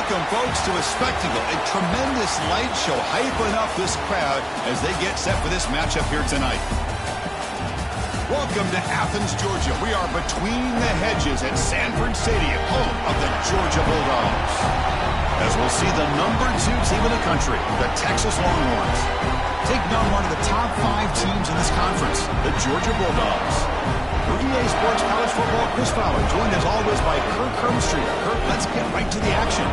Welcome, folks, to a spectacle, a tremendous light show, hyping up this crowd as they get set for this matchup here tonight. Welcome to Athens, Georgia. We are between the hedges at Sanford Stadium, home of the Georgia Bulldogs. As we'll see the number 2 team in the country, the Texas Longhorns, taking on one of the top 5 teams in this conference, the Georgia Bulldogs. For EA Sports College Football, Chris Fowler, joined as always by Kirk Hermstreet. Kirk, let's get right to the action.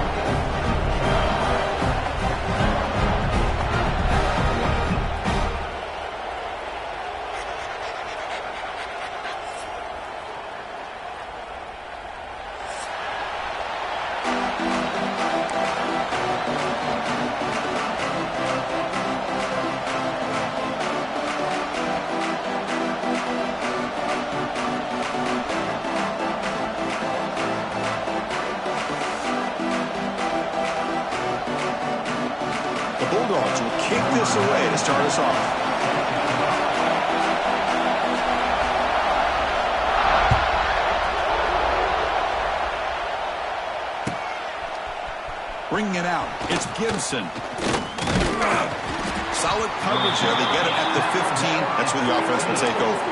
Bulldogs will kick this away to start us off. Bringing it out, it's Gibson. Solid coverage there. They get it at the 15. That's where the offense will take over.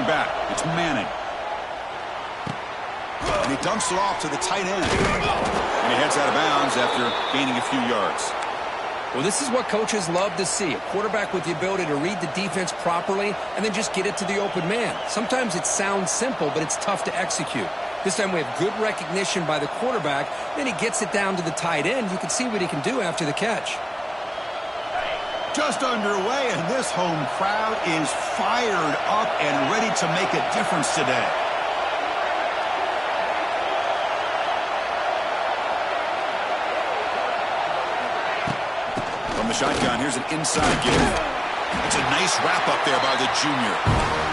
Back. It's Manning. And he dumps it off to the tight end. And he heads out of bounds after gaining a few yards. Well, this is what coaches love to see. A quarterback with the ability to read the defense properly and then just get it to the open man. Sometimes it sounds simple, but it's tough to execute. This time we have good recognition by the quarterback. Then he gets it down to the tight end. You can see what he can do after the catch. Just underway, and this home crowd is fired up and ready to make a difference today. From the shotgun, here's an inside give. It's a nice wrap-up there by the junior.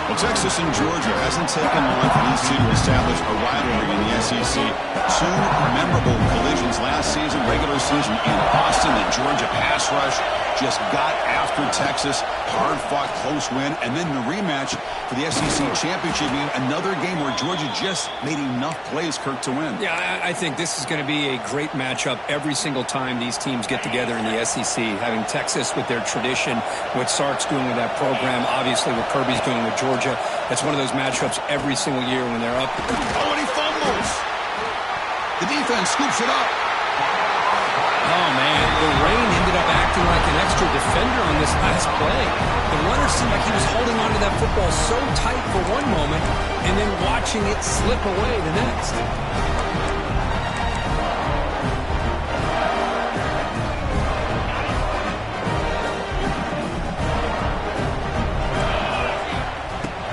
Well, Texas and Georgia hasn't taken long for these two to establish a rivalry in the SEC. 2 memorable collisions last season, regular season in Boston. The Georgia pass rush just got after Texas. Hard-fought, close win. And then the rematch for the SEC championship game. Another game where Georgia just made enough plays, Kirk, to win. Yeah, I think this is going to be a great matchup every single time these teams get together in the SEC. Having Texas with their tradition, what Sark's doing with that program, obviously what Kirby's doing with Georgia. That's one of those matchups every single year when they're up. Oh, and he fumbles. The defense scoops it up. Oh, man, the rain ended up acting like an extra defender on this last play. The runner seemed like he was holding onto that football so tight for one moment and then watching it slip away the next.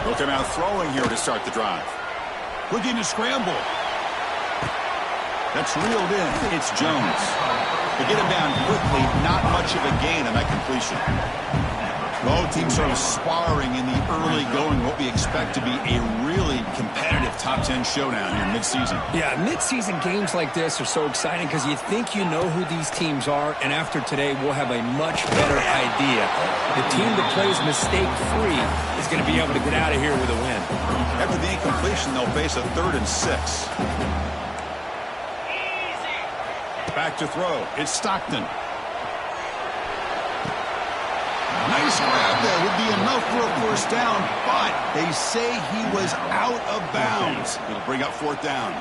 Looking out throwing here to start the drive. Looking to scramble. That's reeled in. It's Jones. They get him down quickly. Not much of a gain on that completion. Both teams sort of sparring in the early going, what we expect to be a really competitive top 10 showdown here mid-season. Yeah, mid-season games like this are so exciting because you think you know who these teams are, and after today we'll have a much better idea. The team that plays mistake-free is going to be able to get out of here with a win. After the incompletion, they'll face a 3rd and 6. Back to throw. It's Stockton. Nice grab there. Would be enough for a first down, but they say he was out of bounds. It'll bring up 4th down.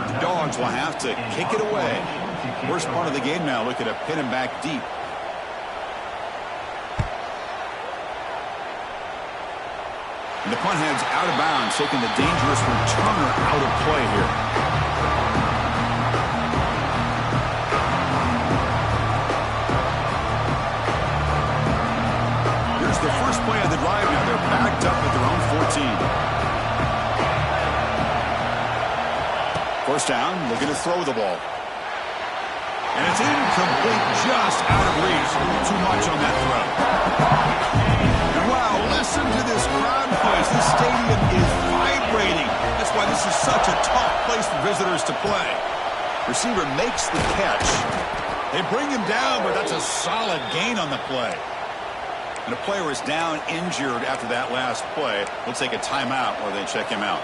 The Dogs will have to kick it away. Worst part of the game now, looking to pin him back deep. And the punt heads out of bounds, taking the dangerous returner out of play here. The first play of the drive now. They're backed up at their own 14. First down, looking to throw the ball. And it's incomplete, just out of reach. Too much on that throw. And wow, listen to this crowd noise. This stadium is vibrating. That's why this is such a tough place for visitors to play. Receiver makes the catch. They bring him down, but that's a solid gain on the play. And a player is down injured after that last play. We'll take a timeout while they check him out.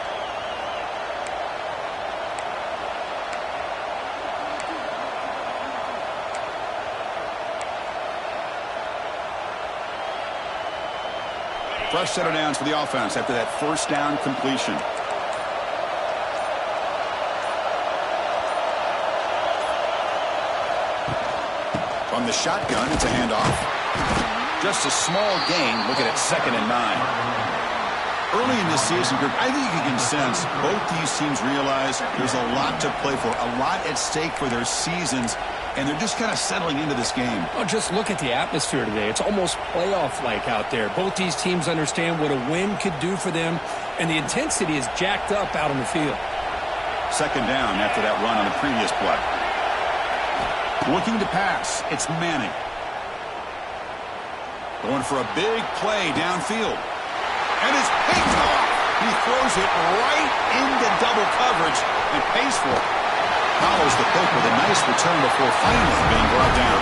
Fresh set of downs for the offense after that first down completion. From the shotgun, it's a handoff. Just a small gain. Looking at 2nd and 9. Early in the season, Greg, I think you can sense both these teams realize there's a lot to play for, a lot at stake for their seasons, and they're just kind of settling into this game. Well, just look at the atmosphere today. It's almost playoff-like out there. Both these teams understand what a win could do for them, and the intensity is jacked up out on the field. 2nd down after that run on the previous play. Looking to pass. It's Manning. Going for a big play downfield. And it's picked off. He throws it right into double coverage and pays for it. Follows the poke with a nice return before finally being brought down.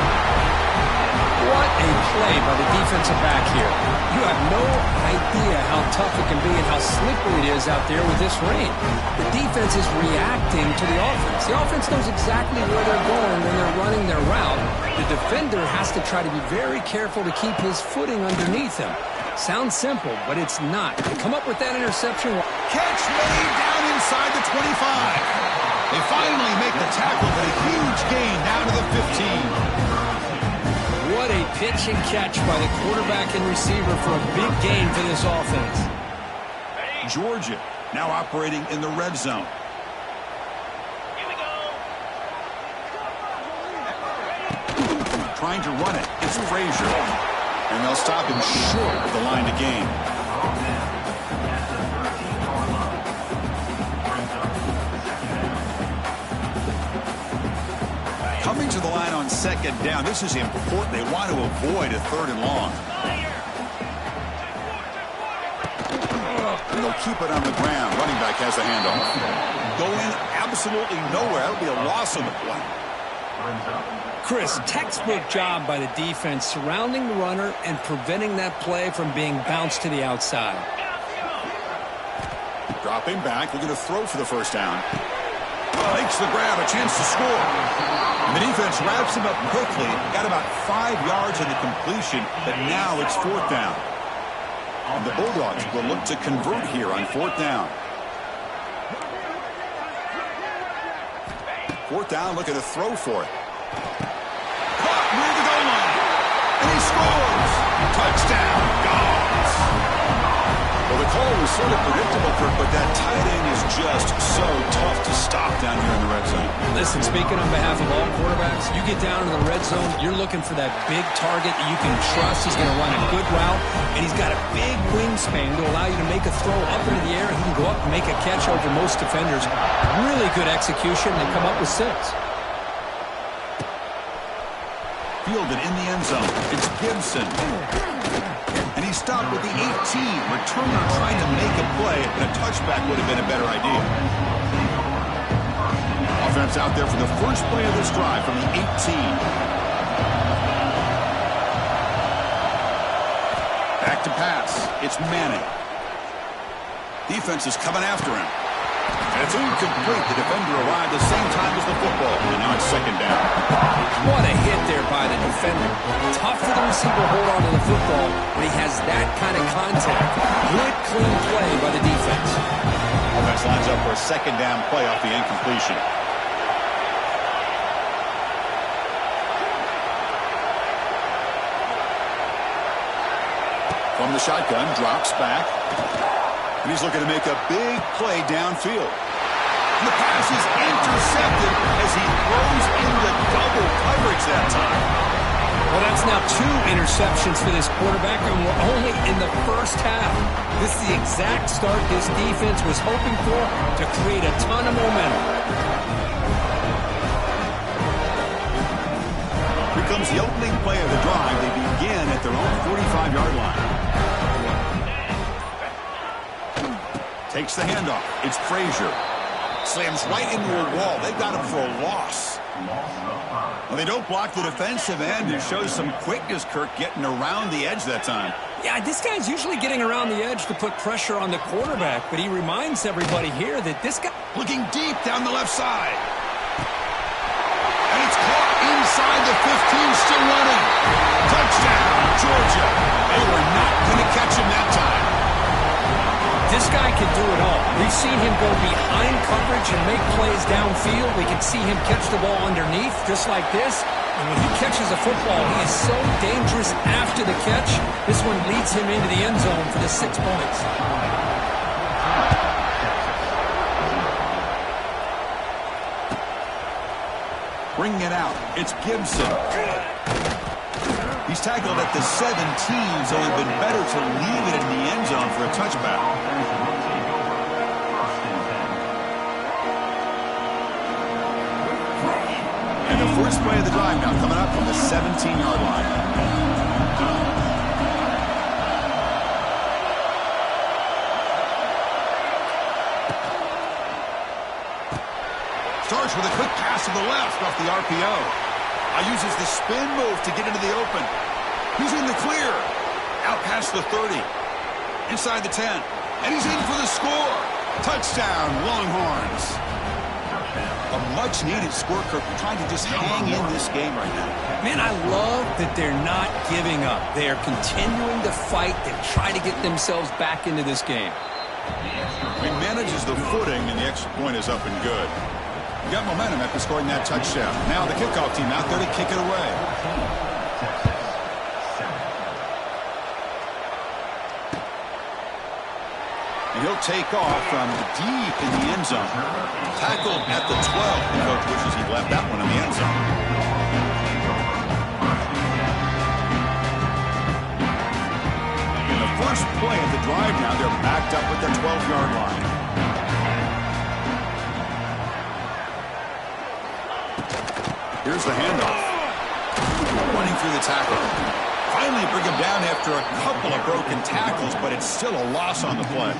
What a play by the defensive back here. You have no idea how tough it can be and how slippery it is out there with this rain. The defense is reacting to the offense. The offense knows exactly where they're going when they're running their route. The defender has to try to be very careful to keep his footing underneath him. Sounds simple, but it's not. They come up with that interception. Catch made down inside the 25. They finally make the tackle, but a huge gain down to the 15. What a pitch and catch by the quarterback and receiver for a big gain for this offense. Georgia now operating in the red zone. Here we go. Trying to run it. It's Frazier. And they'll stop him short of the line to gain. Coming to the line on 2nd down. This is important. They want to avoid a 3rd and long. And they'll keep it on the ground. Running back has the handoff. Going absolutely nowhere. That'll be a loss on the play. Chris, textbook job by the defense surrounding the runner and preventing that play from being bounced to the outside. Dropping back, looking to throw for the first down. Makes the grab, a chance to score. And the defense wraps him up quickly. Got about 5 yards in the completion, but now it's 4th down. And the Bulldogs will look to convert here on 4th down. 4th down, looking to throw for it. Caught near the goal line. And he scores. Touchdown, Dogs. Well, the call was sort of predictable, Kirk, but that tight end is just so tough to stop down here in the red zone. Listen, speaking on behalf of all quarterbacks, you get down in the red zone, you're looking for that big target that you can trust. He's going to run a good route, and he's got a big wingspan to allow you to make a throw up into the air. He can go up and make a catch over most defenders. Really good execution. They come up with 6. Fielded in the end zone. It's Gibson. And he stopped with the 18. Returner trying to make a play, and a touchback would have been a better idea. Offense out there for the first play of this drive from the 18. Back to pass. It's Manning. Defense is coming after him. And it's incomplete. The defender arrived the same time as the football. And now it's 2nd down. What a hit there by the defender. Tough for the receiver to hold on to the football when he has that kind of contact. Good, clean play by the defense. Offense lines up for a 2nd down play off the incompletion. From the shotgun, drops back. And he's looking to make a big play downfield. And the pass is intercepted as he throws into double coverage that time. Well, that's now 2 interceptions for this quarterback, and we're only in the first half. This is the exact start this defense was hoping for to create a ton of momentum. Here comes the opening play of the drive. They begin at their own 45-yard line. Takes the handoff. It's Frazier. Slams right into a wall. They've got him for a loss. Well, they don't block the defensive end. It shows some quickness, Kirk, getting around the edge that time. Yeah, this guy's usually getting around the edge to put pressure on the quarterback, but he reminds everybody here that this guy... Looking deep down the left side. And it's caught inside the 15, still running. Touchdown, Georgia. They were not going to catch him that time. This guy can do it all. We've seen him go behind coverage and make plays downfield. We can see him catch the ball underneath, just like this. And when he catches a football, he is so dangerous after the catch. This one leads him into the end zone for the 6 points. Bringing it out. It's Gibson. He's tackled at the 17, so it would have been better to leave it in the end zone for a touchback. And the first play of the drive now coming up from the 17-yard line. Starts with a quick pass to the left off the RPO. Uses the spin move to get into the open. He's in the clear. Out past the 30. Inside the 10. And he's in for the score. Touchdown, Longhorns. A much-needed score, Kirk. We're trying to just hang in this game right now. Man, I love that they're not giving up. They are continuing to fight to try to get themselves back into this game. He manages the footing, and the extra point is up and good. Got momentum after scoring that touchdown. Now the kickoff team out there to kick it away. And he'll take off from deep in the end zone. Tackled at the 12. The coach wishes he'd left that one in the end zone. In the first play of the drive now, they're backed up at the 12-yard line. Here's the handoff. Running through the tackle. Finally bring him down after a couple of broken tackles, but it's still a loss on the play.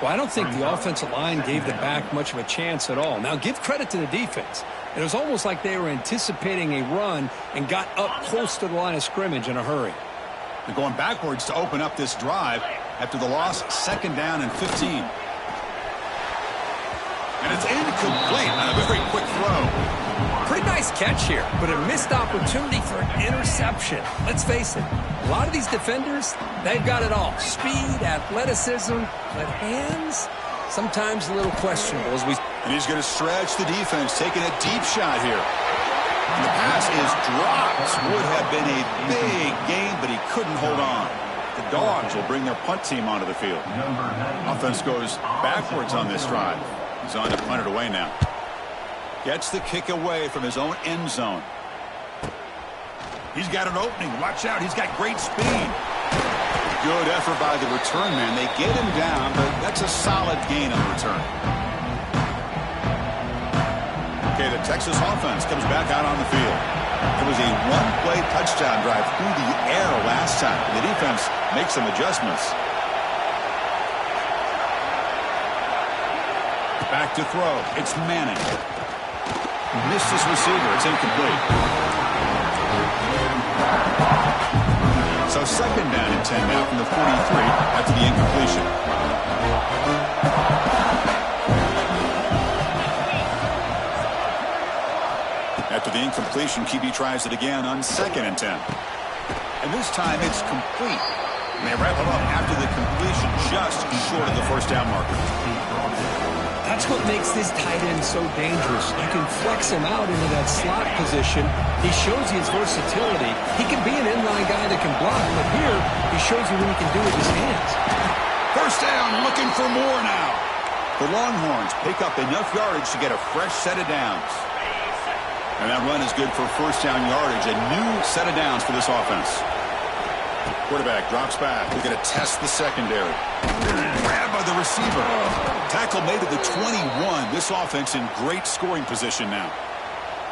Well, I don't think the offensive line gave the back much of a chance at all. Now, give credit to the defense. It was almost like they were anticipating a run and got up close to the line of scrimmage in a hurry. They're going backwards to open up this drive after the loss, 2nd down and 15. And it's incomplete on a very quick throw. Pretty nice catch here, but a missed opportunity for an interception. Let's face it, a lot of these defenders, they've got it all. Speed, athleticism, but hands, sometimes a little questionable. And he's going to stretch the defense, taking a deep shot here. And the pass is dropped. Would have been a big gain, but he couldn't hold on. The Dogs will bring their punt team onto the field. Offense goes backwards on this drive. He's on to punt it away now. Gets the kick away from his own end zone. He's got an opening. Watch out. He's got great speed. Good effort by the return man. They get him down, but that's a solid gain on the return. Okay, the Texas offense comes back out on the field. It was a one-play touchdown drive through the air last time. The defense makes some adjustments. Back to throw. It's Manning. Missed his receiver. It's incomplete. So 2nd down and 10 now from the 43 after the incompletion. After the incompletion, QB tries it again on 2nd and 10. And this time it's complete. And they wrap it up after the completion just short of the first down marker. That's what makes this tight end so dangerous. You can flex him out into that slot position. He shows you his versatility. He can be an inline guy that can block, but here he shows you what he can do with his hands. First down, looking for more now. The Longhorns pick up enough yardage to get a fresh set of downs. And that run is good for first down yardage. A new set of downs for this offense. Quarterback drops back. They're going to test the secondary. Grabbed by the receiver. Tackle made at the 21. This offense in great scoring position now.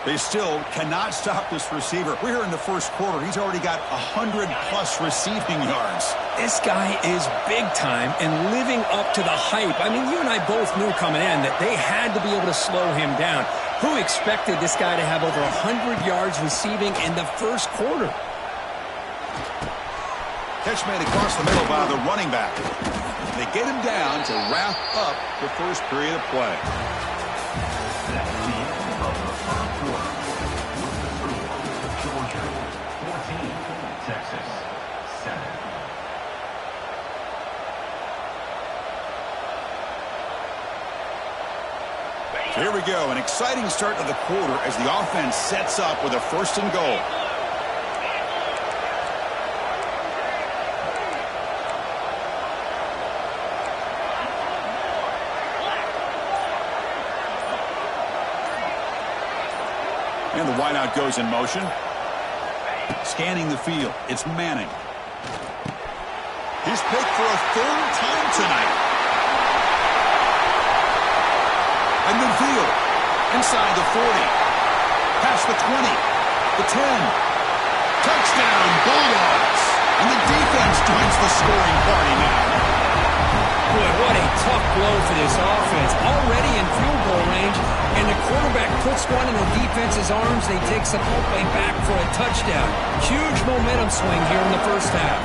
They still cannot stop this receiver. We're here in the first quarter. He's already got 100-plus receiving yards. This guy is big time and living up to the hype. I mean, you and I both knew coming in that they had to be able to slow him down. Who expected this guy to have over 100 yards receiving in the first quarter? Catch made across the middle by the running back. They get him down to wrap up the first period of play. Here we go, an exciting start to the quarter as the offense sets up with a first and goal. And the wideout goes in motion. Scanning the field, it's Manning. He's picked for a third time tonight. And midfield, inside the 40, past the 20, the 10. Touchdown, Bulldogs. And the defense joins the scoring party now. Boy, what a tough blow for this offense. Already in field goal range, and the quarterback puts one in the defense's arms. They take some way back for a touchdown. Huge momentum swing here in the first half.